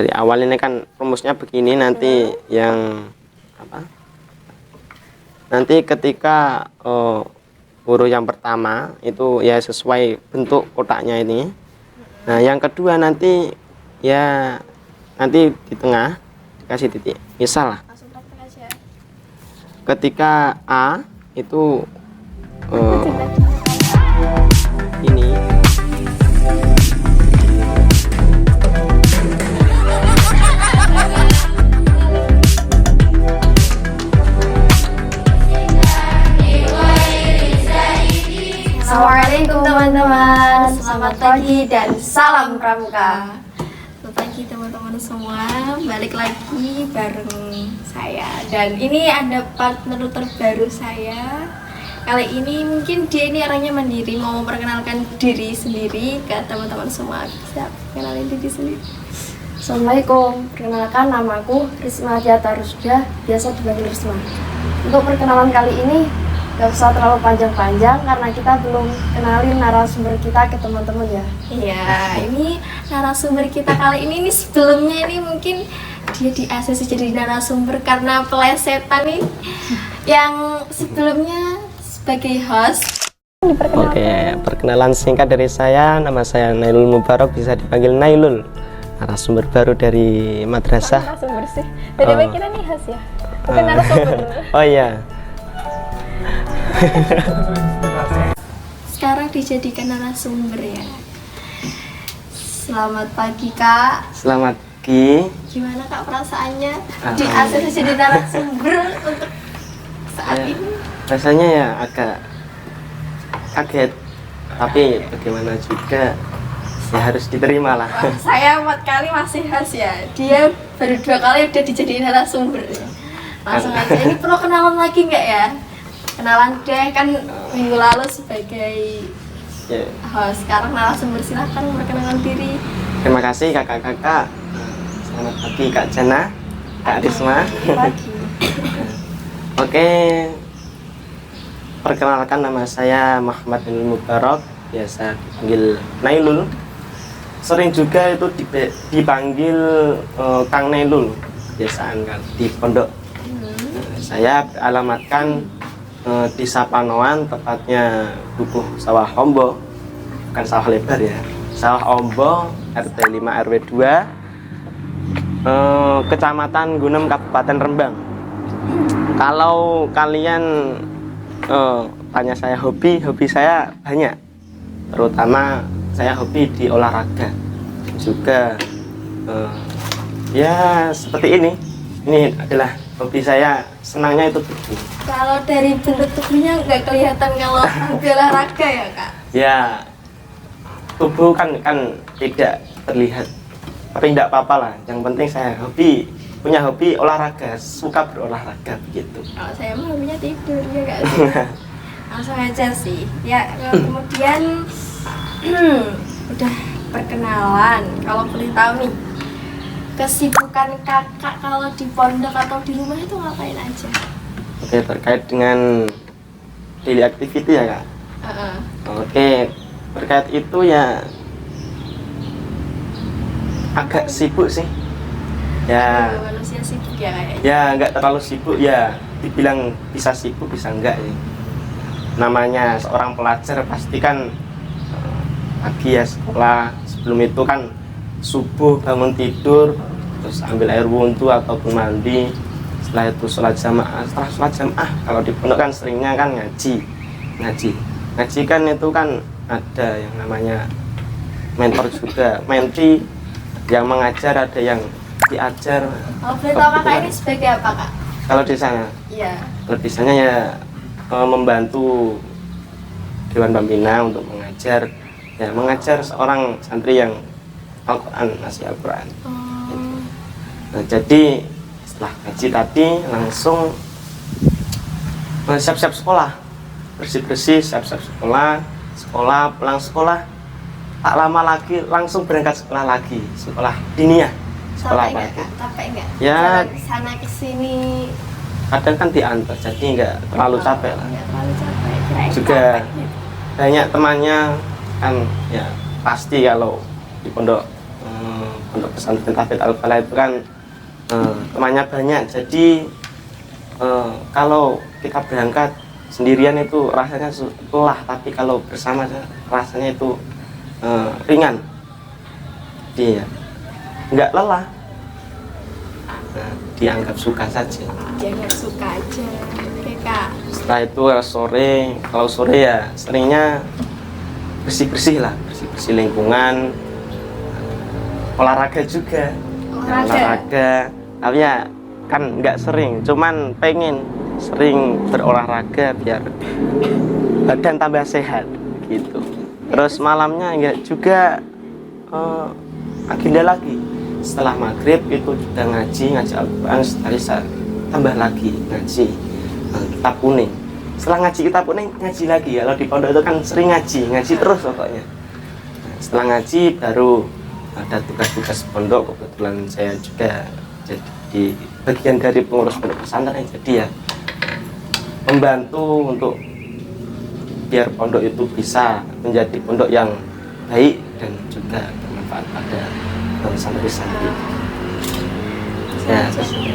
Dari awal ini kan rumusnya begini, nanti yang apa? Nanti ketika huruf yang pertama itu ya sesuai bentuk kotaknya ini. Nah, yang kedua nanti ya nanti di tengah dikasih titik. Misal lah, Langsung praktek aja. ketika A itu ini Assalamualaikum teman-teman, selamat pagi dan salam pramuka. Selamat pagi teman-teman semua, balik lagi bareng saya. Dan ini ada partner terbaru saya. Kali ini mungkin dia ini orangnya mandiri, mau memperkenalkan diri sendiri ke teman-teman semua. Bisa kenalin diri sendiri. Assalamualaikum, perkenalkan namaku Risma Diata Rusda, biasa dipanggil Risma. Untuk perkenalan kali ini gak usah terlalu panjang-panjang karena kita belum kenalin narasumber kita ke teman-teman ya. Iya, ini narasumber kita kali ini nih, sebelumnya ini mungkin dia di ACC jadi narasumber karena pelesetan nih. Yang sebelumnya sebagai host. Oke, perkenalan singkat dari saya, nama saya Nailul Mubarak, bisa dipanggil Nailul. Narasumber baru dari madrasah. Narasumber sih. Dari kira nih host ya. Bukan narasumber. Oh iya. Sekarang dijadikan narasumber ya. Selamat pagi Kak. Selamat pagi. Gimana Kak perasaannya di ACC jadi narasumber untuk saat Ya, ini? rasanya ya agak kaget, tapi bagaimana juga ya harus diterima lah. Wah, saya 4 kali masih host ya. Dia baru 2 kali udah dijadiin narasumber ya. Langsung aja, ini perlu kenalan lagi nggak ya? Kenalan deh, kan minggu lalu sebagai Ya, host, sekarang narasumber, silahkan memperkenalkan diri. terima kasih kakak-kakak. Selamat pagi Kak Jana, Kak Risma. Pagi. Oke, perkenalkan nama saya Muhammad Nailul Mubarak, biasa dipanggil Nailul. Sering juga itu dipanggil Kang Nailul, kebiasaan kan di pondok. Saya beralamatkan di Sapanoan, tepatnya Dukuh Sawah Ombo, bukan sawah lebar ya, Sawah Ombo, RT 5 RW 2, Kecamatan Gunem, Kabupaten Rembang. Kalau kalian tanya saya hobi saya banyak, terutama saya hobi di olahraga juga. Ya seperti ini adalah hobi saya, senangnya itu begini. Kalau dari bentuk tubuhnya nggak kelihatan kalau hobi olahraga ya Kak? Ya tubuh kan tidak terlihat, tapi tidak apa-apa lah, yang penting saya punya hobi olahraga, suka berolahraga begitu. Kalau saya mah hobinya tidur ya Kak sih. Langsung aja sih ya. Kemudian udah perkenalan, kalau boleh tahu nih kesibukan kakak kalau di pondok atau di rumah itu ngapain aja? Oke, terkait dengan daily activity ya Kak. Oke, terkait itu ya agak sibuk sih. Ya, Manusia sibuk ya kayaknya. ya nggak terlalu sibuk ya. Dibilang bisa sibuk bisa enggak ya. Namanya seorang pelajar pasti kan pagi ya sekolah. Sebelum itu kan subuh bangun tidur, terus ambil air wudhu ataupun mandi. Setelah itu sholat jamaah. Setelah sholat jamaah, kalau di pondok kan seringnya kan ngaji kan itu kan ada yang namanya mentor juga, mentee, yang mengajar, ada yang diajar. Kalau boleh tahu kakak ini sebagai apa Kak? Kalau di sana, Iya. kalau di sana ya membantu Dewan Pembina untuk mengajar seorang santri yang Al-Quran, masih Al-Quran. Nah, jadi setelah ngaji tadi langsung siap-siap sekolah, bersih-bersih, siap-siap sekolah, pulang sekolah, tak lama lagi langsung berangkat sekolah lagi, sekolah diniyah. Sekolah Capek nggak apa? Kak? Capek nggak? Ya. Jalan sana kesini Kadang kan diantar, jadi nggak terlalu capek lah. nggak terlalu capek. Kirain Juga capek gitu. banyak temannya kan, ya pasti kalau di pondok pesantren Tafid Al-Falah itu kan temannya banyak, jadi kalau kita berangkat sendirian itu rasanya lelah, tapi kalau bersama rasanya itu ringan, jadi ya nggak lelah. Dianggap suka saja. Dianggap suka aja. Oke Kak. Setelah itu sore, kalau sore ya seringnya bersih-bersih lingkungan, olahraga juga. Olahraga. Tapi ya kan nggak sering, cuman pengen sering berolahraga biar badan tambah sehat gitu. Terus malamnya enggak juga agenda lagi. Setelah maghrib itu juga ngaji Al-Quran, setelah isya tambah lagi ngaji kitab kuning. Setelah ngaji kitab kuning ngaji lagi. Kalau di pondok itu kan sering ngaji terus pokoknya. Setelah ngaji baru ada tugas-tugas pondok. Kebetulan saya juga jadi bagian dari pengurus pondok pesantren, jadi ya membantu untuk biar pondok itu bisa menjadi pondok yang baik dan juga bermanfaat pada santri-santri.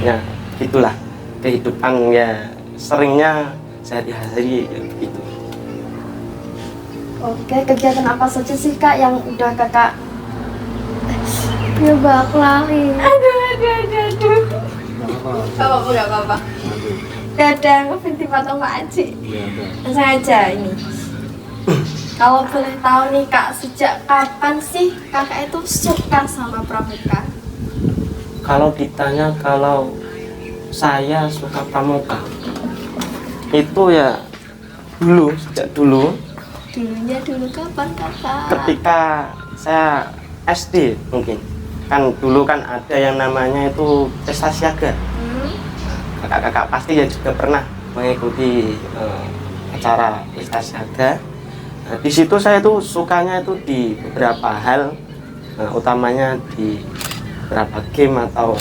Ya gitulah kehidupan ya, seringnya sehari-hari gitu. Oke, kegiatan apa saja sih Kak yang udah Kakak coba aku lari? Aduh. Gak apa-apa. Dadah, ngefitip atau Mbak Aji? Langsung aja ini. Kalau boleh tahu nih Kak, sejak kapan sih Kakak itu suka sama pramuka? Kalau ditanya kalau saya suka pramuka, itu ya sejak dulu. Dulunya dulu kapan Kakak? Ketika saya SD mungkin. Kan dulu kan ada yang namanya itu pesta siaga. Kakak-kakak pasti ya juga pernah mengikuti acara pesta siaga. Nah, di situ saya tuh sukanya itu di beberapa hal, utamanya di beberapa game atau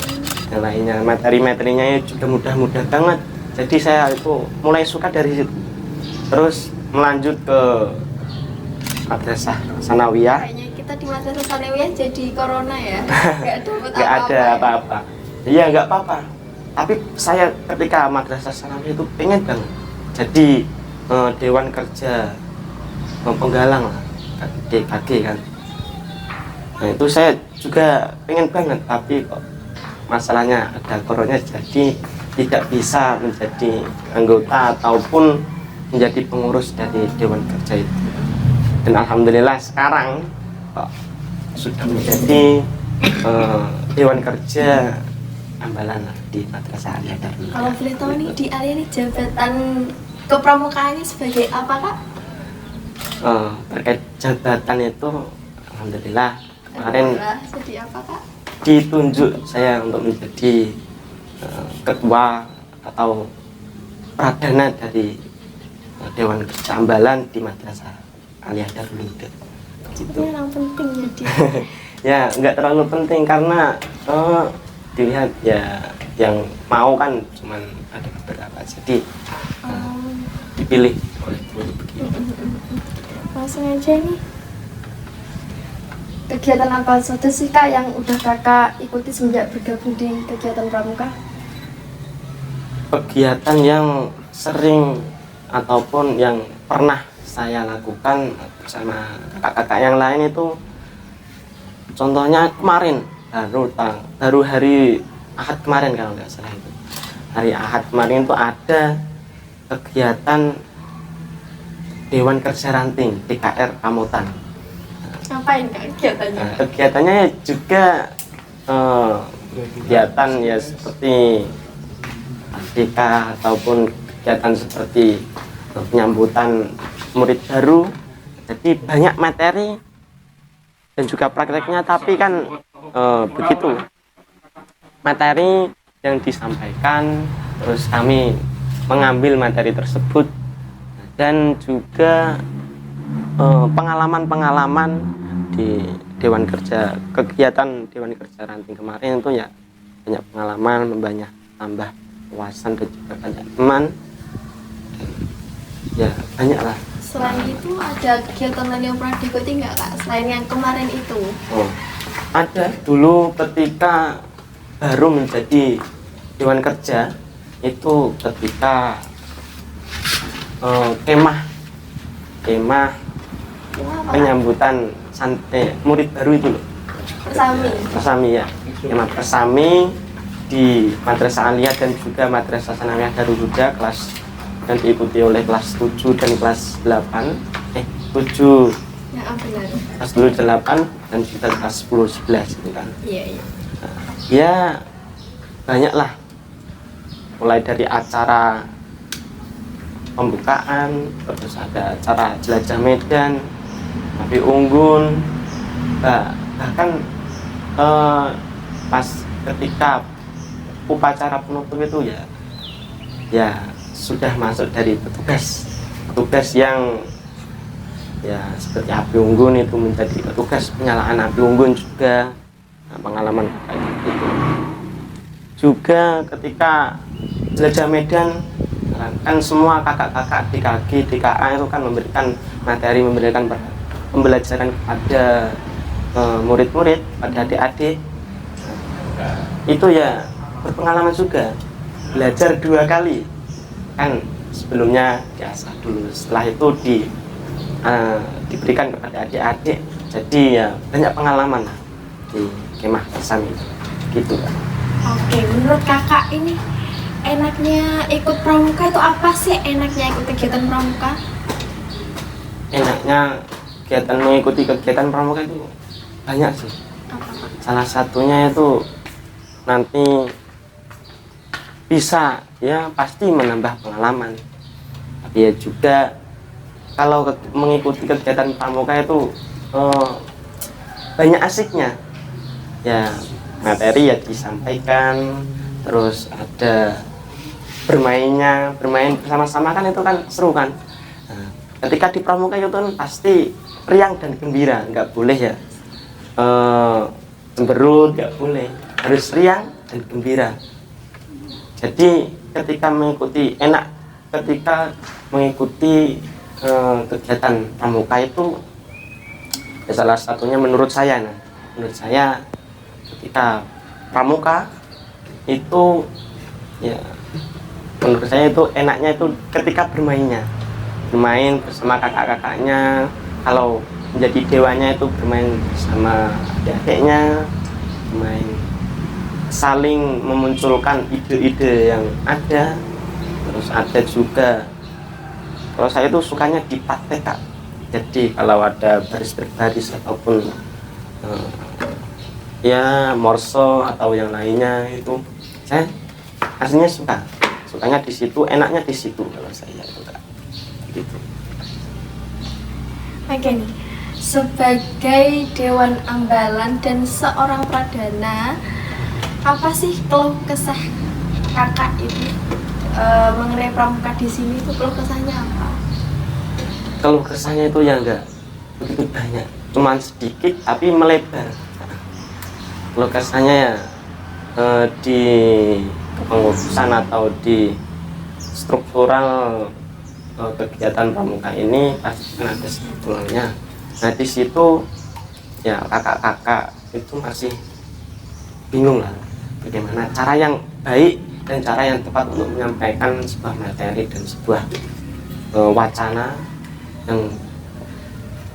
yang lainnya. Materi-materinya juga mudah-mudah banget. Jadi saya itu mulai suka dari situ. Terus melanjut ke madrasah sanawiyah. Kayaknya kita di madrasah sanawiyah jadi corona ya. Nggak ada apa-apa. Iya nggak apa-apa. Tapi saya ketika madrasah sanawiyah itu pengen banget jadi dewan kerja penggalang lah, DKG kan. Nah itu saya juga pengen banget, tapi kok masalahnya ada corona, jadi tidak bisa menjadi anggota ataupun menjadi pengurus dari dewan kerja itu. Dan alhamdulillah sekarang kok sudah menjadi dewan kerja Ambalan di Madrasah Alia Darul. Kalau boleh tahu nih di Alia ini jabatan kepramukaannya sebagai apa Kak? Terkait jabatan itu alhamdulillah kemarin jadi apa Kak? Ditunjuk saya untuk menjadi ketua atau pradana dari dewan kerja Ambalan di Madrasah Alia Darul Huda. Gitu. Yang penting jadi. Ya nggak terlalu penting karena dilihat ya yang mau kan cuman ada beberapa, jadi dipilih oleh begitu. Langsung aja nih. Kegiatan apa saja sih Kak yang udah Kakak ikuti semenjak bergabung di kegiatan pramuka? Kegiatan yang sering ataupun yang pernah saya lakukan bersama kakak-kakak yang lain itu, contohnya kemarin baru hari Ahad kemarin kalau nggak salah itu. Hari Ahad kemarin itu ada kegiatan Dewan Kerja Ranting TKR Pamutan. Ngapain Kak kegiatannya? Nah, kegiatannya juga kegiatan ya seperti ADK ataupun kegiatan seperti penyambutan murid baru. Jadi banyak materi dan juga prakteknya, tapi kan begitu materi yang disampaikan, terus kami mengambil materi tersebut dan juga pengalaman-pengalaman di Dewan Kerja, kegiatan Dewan Kerja Ranting kemarin itu ya banyak pengalaman, banyak tambah wawasan dan juga banyak teman, ya banyak lah. Selain itu ada kegiatan lain yang pernah diikuti nggak Kak? Selain yang kemarin itu? Ada dulu ketika baru menjadi Dewan Kerja, itu ketika kemah penyambutan murid baru itu loh, persami ya, kemah persami di Madrasah Aliyah dan juga Madrasah Sanawiyah Darul Huda kelas, dan diikuti oleh kelas 7 dan kelas 8 7 Ya, benar. kelas 7 8 dan juga kelas 10 11 gitu kan. Iya. Ya banyaklah, mulai dari acara pembukaan, terus ada acara jelajah medan, api unggun, bahkan pas ketika upacara penutup itu ya sudah masuk dari petugas yang ya seperti api unggun itu menjadi petugas penyalaan api unggun juga. Nah, pengalaman kayak gitu juga ketika jelajah medan kan semua kakak-kakak DKG, DKA itu kan memberikan materi, memberikan pembelajaran kepada murid-murid, pada adik-adik. Itu ya berpengalaman juga, belajar 2 kali kan, sebelumnya diasah dulu, setelah itu diberikan kepada adik-adik, jadi ya banyak pengalaman di kemah persami gitu kan. Oke, menurut kakak ini enaknya ikut pramuka itu apa sih? Enaknya ikut kegiatan pramuka? Enaknya kegiatan mengikuti kegiatan pramuka itu banyak sih. Salah satunya itu nanti bisa ya pasti menambah pengalaman, tapi ya juga kalau mengikuti kegiatan pramuka itu banyak asiknya ya, materi ya disampaikan, terus ada bermain bersama-sama kan, itu kan seru kan. Nah, ketika di pramuka itu kan pasti riang dan gembira, nggak boleh ya cemberut, nggak boleh, harus riang dan gembira. Jadi ketika mengikuti kegiatan pramuka itu ya salah satunya menurut saya ketika pramuka itu ya menurut saya itu enaknya itu ketika bermain bersama kakak-kakaknya, kalau menjadi dewanya itu bermain bersama adik-adiknya, bermain saling memunculkan ide-ide yang ada. Terus ada juga, kalau saya tuh sukanya dipraktekkan, jadi kalau ada baris berbaris ataupun ya morso atau yang lainnya itu saya aslinya sukanya di situ, enaknya di situ kalau saya gitu. Oke nih, sebagai Dewan Ambalan dan seorang pradana, apa sih keluh kesah kakak ini mengenai pramuka di sini, itu keluh kesahnya apa? Keluh kesahnya itu ya enggak begitu banyak, cuman sedikit tapi melebar. Keluh kesahnya ya di kepengurusan atau di struktural kegiatan pramuka ini pasti kan ada strukturalnya. Nah di situ ya kakak-kakak itu masih bingung lah bagaimana cara yang baik dan cara yang tepat untuk menyampaikan sebuah materi dan sebuah wacana yang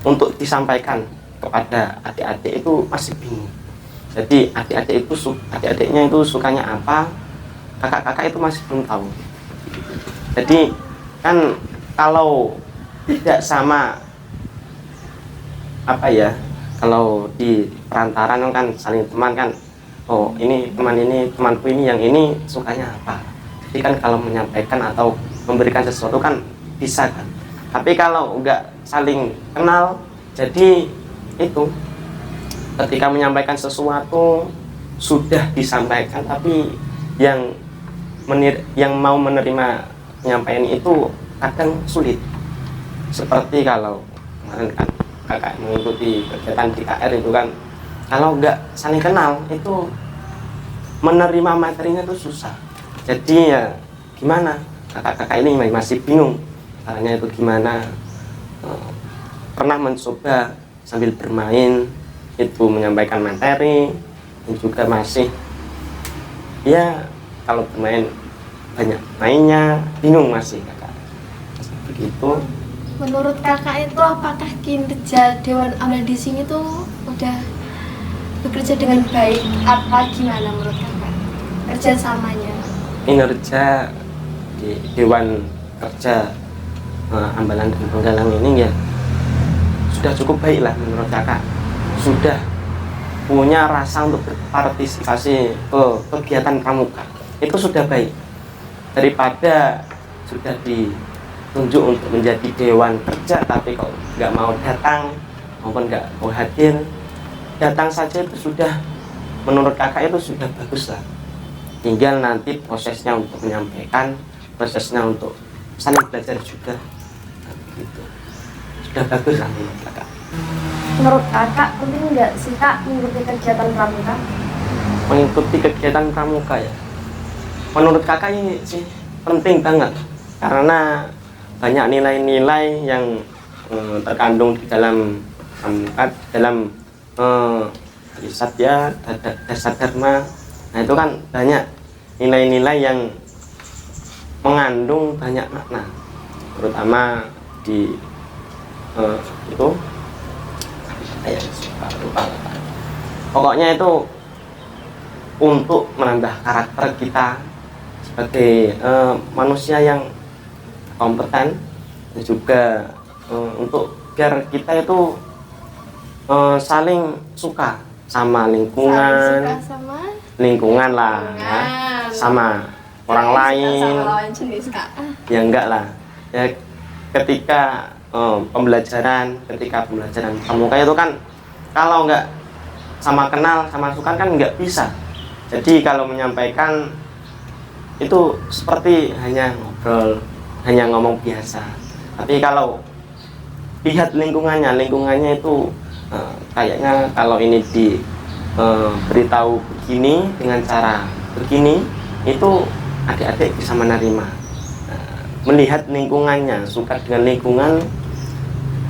untuk disampaikan kepada adik-adik itu masih bingung. Jadi adik-adiknya itu sukanya apa, kakak-kakak itu masih belum tahu. Jadi kan kalau tidak sama apa ya, kalau di perantaran kan saling teman kan, oh ini temanku ini yang ini sukanya apa. Jadi kan kalau menyampaikan atau memberikan sesuatu kan bisa kan. Tapi kalau enggak saling kenal, jadi itu ketika menyampaikan sesuatu sudah disampaikan, tapi yang mau menerima penyampaian itu kadang sulit. Seperti kalau kemarin kan kakak mengikuti kegiatan di KR itu kan, kalau nggak saling kenal itu menerima materinya itu susah. Jadi ya gimana, kakak-kakak ini masih bingung caranya itu gimana. Pernah mencoba sambil bermain itu menyampaikan materi, dan juga masih ya kalau bermain banyak mainnya, bingung masih kakak. Begitu. Menurut kakak itu apakah kinerja Dewan Amal di sini tuh udah bekerja dengan baik apa gimana menurut kakak kerjasamanya? Kinerja di Dewan Kerja Ambalan dan Penggalang ini ya sudah cukup baik lah menurut kakak. Sudah punya rasa untuk berpartisipasi ke kegiatan pramuka, itu sudah baik daripada sudah ditunjuk untuk menjadi Dewan Kerja tapi kok nggak mau datang maupun nggak mau hadir. Datang saja itu sudah, menurut kakak itu sudah bagus lah. Tinggal nanti prosesnya untuk menyampaikan, prosesnya untuk saling belajar juga, gitu. Sudah bagus lah menurut kakak. Menurut kakak penting nggak sih kak mengikuti kegiatan pramuka? Mengikuti kegiatan pramuka ya, menurut kakak ini sih penting banget karena banyak nilai-nilai yang terkandung di dalam pramuka, dalam Satya, Dasar Dharma. Nah itu kan banyak nilai-nilai yang mengandung banyak makna, terutama di itu lupa. Pokoknya itu untuk menambah karakter kita sebagai manusia yang kompeten, dan juga untuk biar kita itu saling suka sama lingkungan, lingkungan lah, ya, sama orang lain. Sama lawan jenis kak. Ya enggak lah. Ya ketika pembelajaran pramuka itu kan kalau enggak sama kenal sama suka kan enggak bisa. Jadi kalau menyampaikan itu seperti hanya ngobrol, hanya ngomong biasa. Tapi kalau lihat lingkungannya itu kayaknya kalau ini beritahu begini dengan cara begini itu adik-adik bisa menerima. Melihat lingkungannya, suka dengan lingkungan,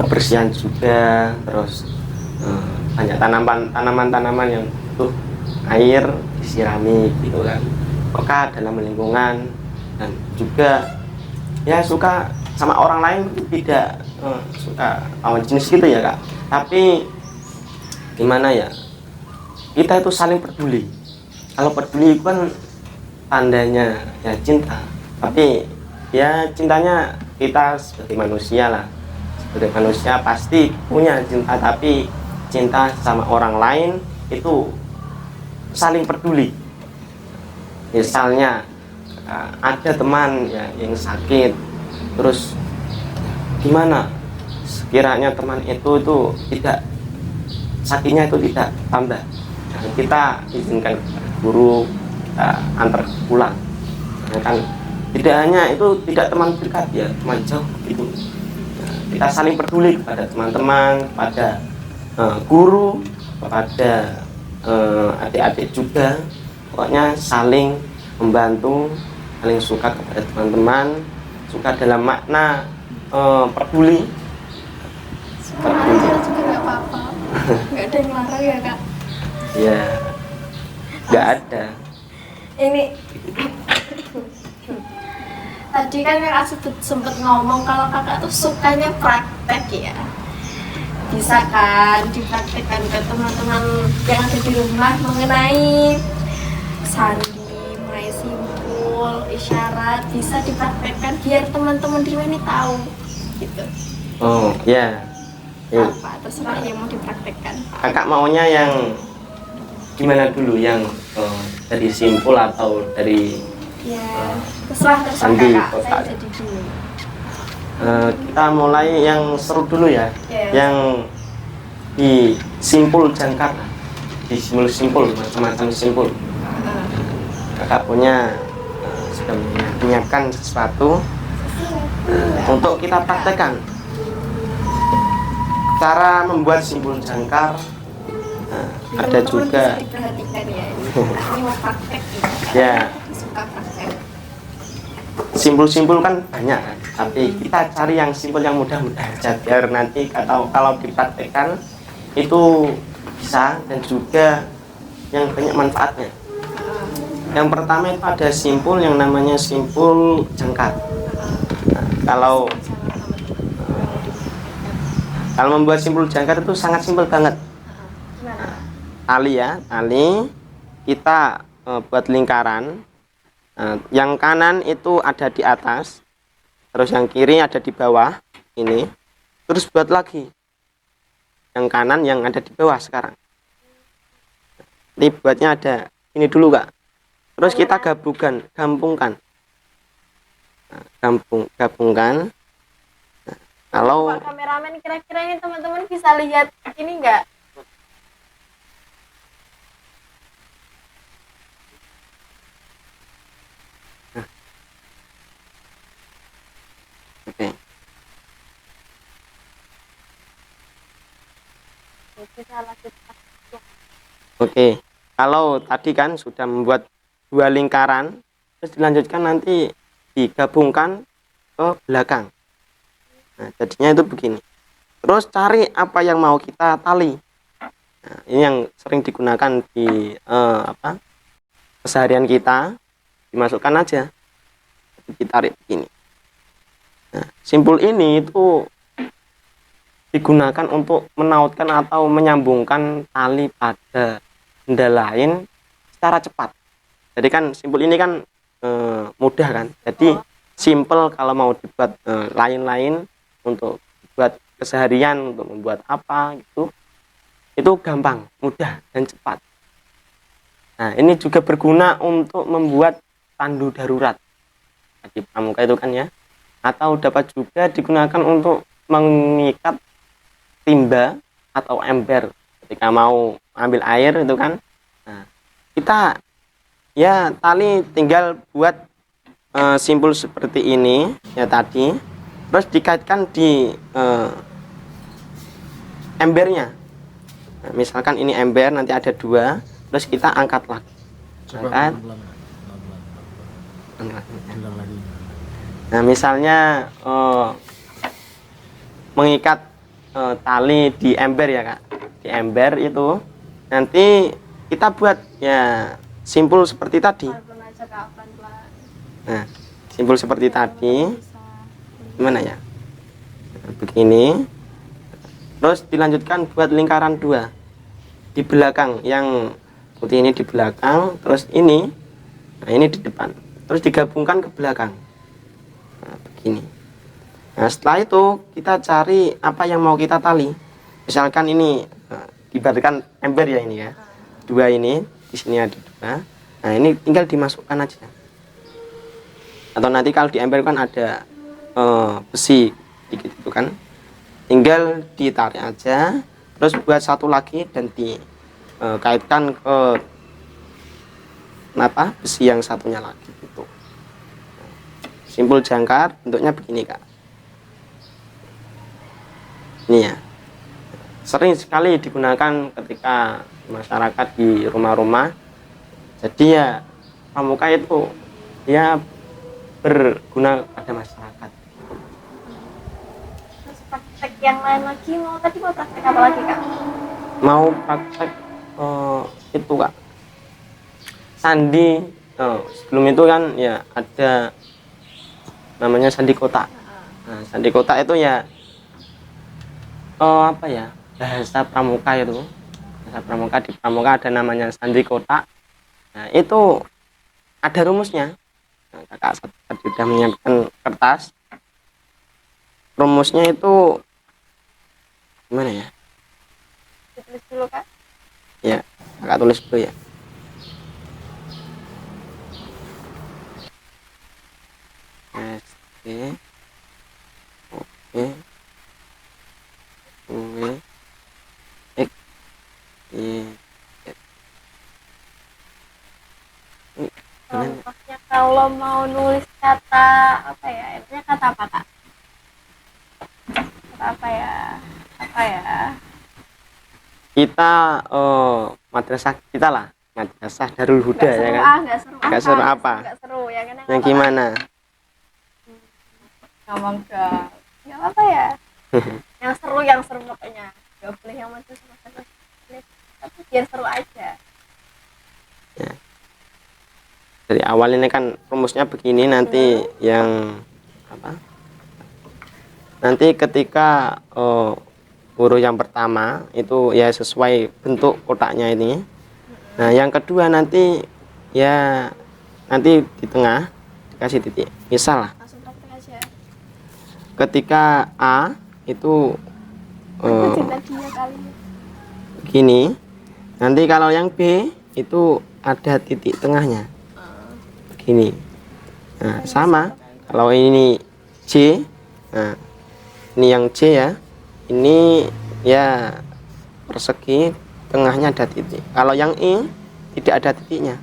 kebersihan juga, terus banyak tanaman-tanaman yang butuh air disirami gitu kan, peka dalam lingkungan, dan juga ya suka sama orang lain, tidak suka lawan jenis gitu ya kak. Tapi gimana ya, kita itu saling peduli. Kalau peduli itu kan tandanya ya cinta. Tapi ya cintanya kita sebagai manusia lah, sebagai manusia pasti punya cinta, tapi cinta sama orang lain itu saling peduli. Misalnya ada teman ya yang sakit, terus gimana sekiranya teman itu tidak sakitnya itu tidak tambah, nah, kita izinkan kepada guru, kita antar pulang. Nah, kan tidak hanya itu, tidak teman dekat ya, teman jauh gitu. Nah, kita saling peduli kepada teman-teman, kepada guru, kepada adik-adik juga. Pokoknya saling membantu, saling suka kepada teman-teman, suka dalam makna peduli. Suka aja juga nggak apa-apa, nggak ada yang larang ya kak. Ya, nggak ada. Ini tadi kan kakak sempet ngomong kalau kakak tuh sukanya praktek ya. Bisa kan dipraktekkan ke teman-teman yang ada di rumah mengenai sandi, mulai simpul, isyarat, bisa dipraktekkan biar teman-teman di rumah ini tahu gitu. Oh ya. Apa terserah yang mau dipraktekkan. Kakak maunya yang gimana dulu, yang dari simpul atau dari Ya terserah sandi, kakak. kotak? Saya jadi dulu. Kita mulai yang seru dulu ya, Yes. yang di simpul jangkar, di simpul macam-macam simpul. Kakak punya sudah menyiapkan sesuatu untuk kita praktekkan. Cara membuat simpul jangkar ada juga. Bisa diperhatikan ya ini mau praktek gitu. Ya, Suka praktek. simpul-simpul kan banyak kan, tapi kita cari yang simpul yang mudah-mudah aja biar nanti kalau dipraktekkan itu bisa dan juga yang banyak manfaatnya. Yang pertama itu ada simpul yang namanya simpul jangkar. Nah, kalau membuat simpul jangkar itu sangat simpel banget. Tali ya, tali kita buat lingkaran. Yang kanan itu ada di atas, terus yang kiri ada di bawah ini, terus buat lagi yang kanan yang ada di bawah sekarang. Ini buatnya ada ini dulu kak, terus kita gabungkan. Gabungkan. Kalau Pak kameramen, kira-kira ini teman-teman bisa lihat ini enggak? oke. Bisa lanjutkan. Oke, kalau tadi kan sudah membuat 2 lingkaran, terus dilanjutkan nanti digabungkan ke belakang. Nah, jadinya itu begini. Terus cari apa yang mau kita tali. Nah, ini yang sering digunakan di keseharian kita, dimasukkan aja, ditarik begini. Nah, simpul ini itu digunakan untuk menautkan atau menyambungkan tali pada benda lain secara cepat. Jadi kan simpul ini kan mudah kan. Jadi simple kalau mau dibuat lain-lain untuk buat keseharian, untuk membuat apa gitu, itu gampang, mudah dan cepat. Nah, ini juga berguna untuk membuat tandu darurat di pramuka itu kan ya, atau dapat juga digunakan untuk mengikat timba atau ember ketika mau ambil air itu kan. Nah, kita ya tali tinggal buat simpul seperti ini ya tadi, terus dikaitkan di embernya. Nah, misalkan ini ember nanti ada 2, terus kita angkat lagi. Angkat. Nah, misalnya mengikat tali di ember ya kak, di ember itu nanti kita buat ya simpul seperti tadi. Nah, simpul seperti tadi gimana ya, begini, terus dilanjutkan buat lingkaran 2 di belakang, yang putih ini di belakang, terus ini, nah ini di depan, terus digabungkan ke belakang. Nah, begini. Nah, setelah itu kita cari apa yang mau kita tali. Misalkan ini diibaratkan ember ya ini ya. 2 ini, di sini ada 2. Nah, ini tinggal dimasukkan aja. Atau nanti kalau di ember kan ada besi dikit itu kan. Tinggal ditarik aja, terus buat satu lagi dan dikaitkan ke besi yang satunya lagi gitu. Simpul jangkar bentuknya begini kak. Ini ya, sering sekali digunakan ketika masyarakat di rumah-rumah. Jadi ya pramuka itu ya berguna pada masyarakat. Terus praktek yang lain lagi, mau praktek apa lagi kak? Mau praktek itu kak, sandi. Sebelum itu kan ya ada namanya sandi kotak. Nah, sandi kotak itu ya bahasa pramuka itu. Bahasa pramuka, di pramuka ada namanya sandi kotak. Nah, itu ada rumusnya. Nah, kakak tadi sudah menyiapkan kertas. Rumusnya itu gimana ya? Ditulis dulu kak. Ya, kakak tulis dulu ya. S T O P W X Y Z. Contohnya kalau mau nulis kata apa ya? Intinya kata apa kak? Kata apa ya? Kita madrasah kita lah, madrasah Darul Huda ya kan. Nggak seru apa? Nggak seru ya kan? Yang gimana? Ngomong dong. Nggak apa ya? Yang seru pokoknya. Nggak boleh yang macam sama sekali. tapi biar seru aja. Ya. Dari awal ini kan rumusnya begini, nanti yang apa? Nanti ketika huruf yang pertama itu ya sesuai bentuk kotaknya ini. Nah, yang kedua nanti ya nanti di tengah dikasih titik. Misal lah, Langsung praktek aja. ketika A itu Aku tadi ya kali. begini. Nanti kalau yang B itu ada titik tengahnya. Begini. Nah, sama. Kalau ini C, nah ini yang C ya. Ini ya persegi, tengahnya ada titik. Kalau yang I tidak ada titiknya.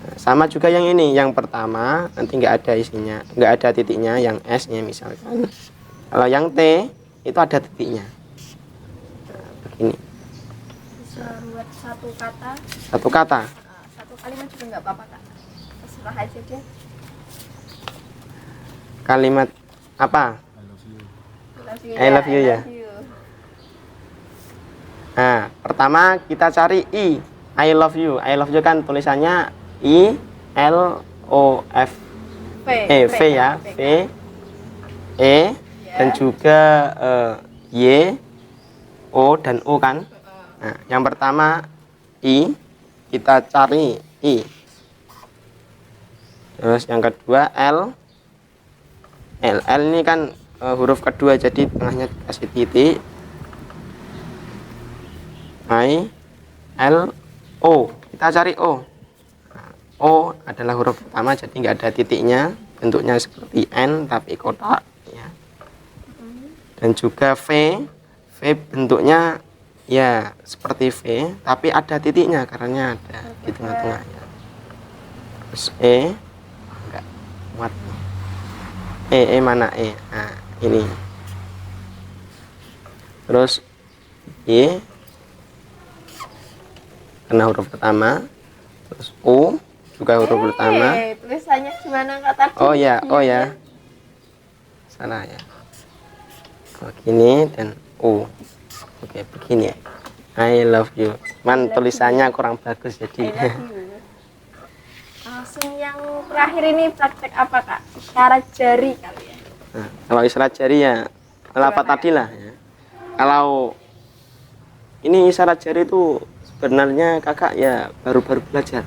Nah, sama juga yang ini, yang pertama nanti nggak ada isinya, nggak ada titiknya, yang S-nya misalkan. Kalau yang T itu ada titiknya. Nah, begini. Bisa buat satu kata, Satu kata. satu kalimat juga nggak apa-apa kak. Terserah aja deh. Kalimat apa? I love you ya. Nah, pertama kita cari I love you. I love you kan tulisannya I L O F V ya, V E dan juga Y O dan O kan. Nah, yang pertama I, kita cari I. Terus yang kedua L ini kan huruf kedua, jadi tengahnya dikasih titik. I L O, kita cari O. Nah, O adalah huruf pertama, jadi nggak ada titiknya, bentuknya seperti N tapi kotak ya. Dan juga V bentuknya ya seperti V tapi ada titiknya karena ada di tengah-tengahnya. Terus E enggak muat. E mana E? Nah, ini. Terus Y karena huruf pertama. Terus U juga huruf pertama. Tulisannya gimana kak tadi? Oh ya. Salah ya. Begini dan U. Oke, begini. I love you. Cuman tulisannya kurang bagus jadi. Langsung yang terakhir ini praktek apa kak? Isyarat jari kali ya. Nah, kalau isyarat jari ya lafaz tadi lah ya. Kalau ini isyarat jari itu sebenarnya kakak ya baru-baru belajar.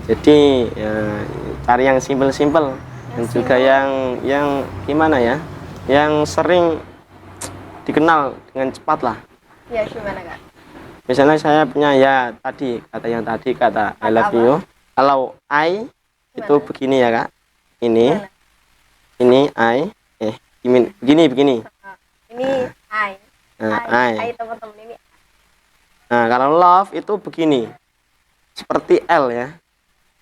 Jadi ya, cari yang simpel-simpel dan juga yang gimana ya? Yang sering dikenal dengan cepat lah. Ya gimana kak? Misalnya saya punya ya tadi kata I love you. Kalau I itu begini ya kak. Ini I. Begini. Ini I. Nah, I teman-teman ini. Nah, kalau love itu begini. Seperti L ya.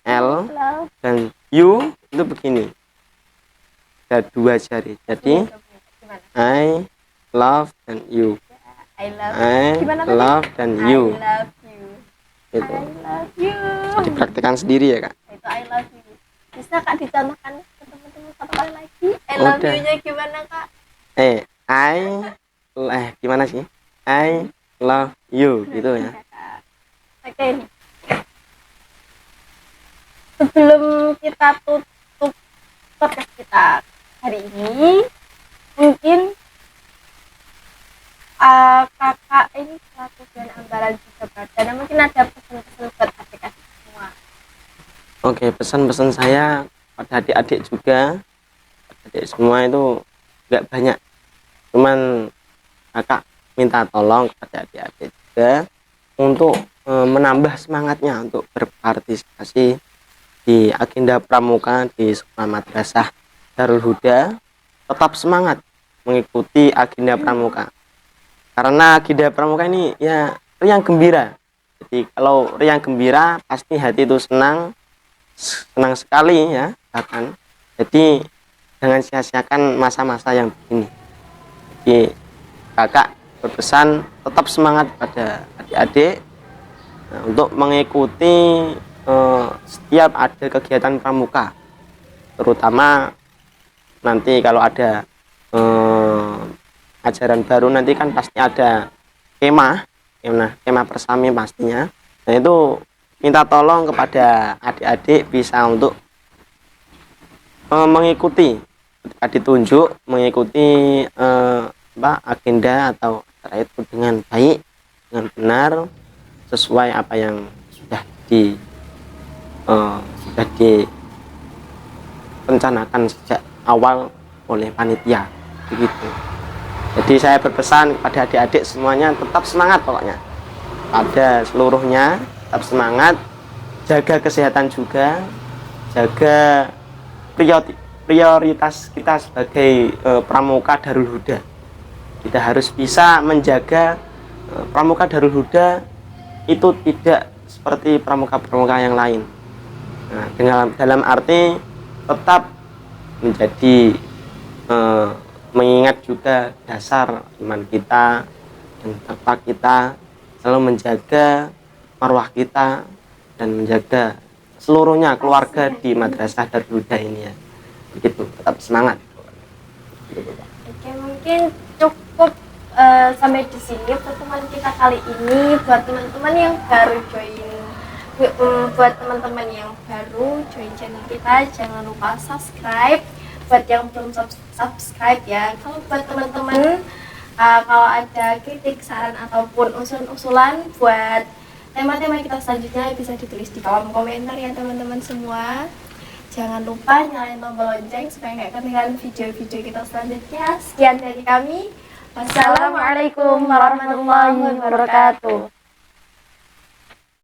L Love. dan U itu begini. Ada dua jari. Jadi Gimana? I love dan you. I love. I Gimana tadi? love dan you. I love you. Itu. I love you. Dipraktikkan sendiri ya kak. Itu I love you. Bisa kak dicontohkan ke teman-teman satu kali lagi? I love Udah. you-nya gimana kak? Gimana sih? I love you gitu ya. Oke nih. Sebelum kita tutup podcast kita hari ini, mungkin kakak ini selaku dan ambalan juga dan mungkin ada pesan-pesan buat adik-adik semua. Oke, pesan-pesan saya pada adik-adik juga. Adik semua itu nggak banyak. Cuman kakak minta tolong kepada adik-adik juga untuk menambah semangatnya untuk berpartisipasi di agenda pramuka di Sekolah Madrasah Darul Huda. Tetap semangat mengikuti agenda pramuka. Karena agenda pramuka ini ya riang gembira. Jadi kalau riang gembira pasti hati itu senang sekali ya bahkan. Jadi jangan sia-siakan masa-masa yang begini. Jadi kakak berpesan tetap semangat pada adik-adik untuk mengikuti setiap ada kegiatan pramuka, terutama nanti kalau ada ajaran baru nanti kan pasti ada kemah kemah Persami pastinya. Nah itu minta tolong kepada adik-adik bisa untuk mengikuti ketika ditunjuk, mengikuti agenda atau acara itu dengan baik, dengan benar, sesuai apa yang sudah direncanakan sejak awal oleh panitia begitu. Jadi saya berpesan kepada adik-adik semuanya tetap semangat, pokoknya pada seluruhnya tetap semangat, jaga kesehatan juga, jaga prioritas kita sebagai pramuka Darul Huda. Kita harus bisa menjaga pramuka Darul Huda itu tidak seperti pramuka-pramuka yang lain. Nah, dalam arti tetap menjadi mengingat juga dasar iman kita dan takwa kita, selalu menjaga marwah kita dan menjaga seluruhnya keluarga di Madrasah Darul Huda ini ya. Begitu, tetap semangat. Oke, mungkin cukup sampai di sini pertemuan kita kali ini. Buat teman-teman yang baru join channel kita, jangan lupa subscribe. Buat yang belum subscribe ya, kalau buat teman-teman kalau ada kritik, saran ataupun usulan buat tema-tema kita selanjutnya bisa ditulis di kolom komentar ya teman-teman semua. Jangan lupa nyalain tombol lonceng supaya nggak ketinggalan video-video kita selanjutnya. Sekian dari kami. Wassalamualaikum warahmatullahi wabarakatuh.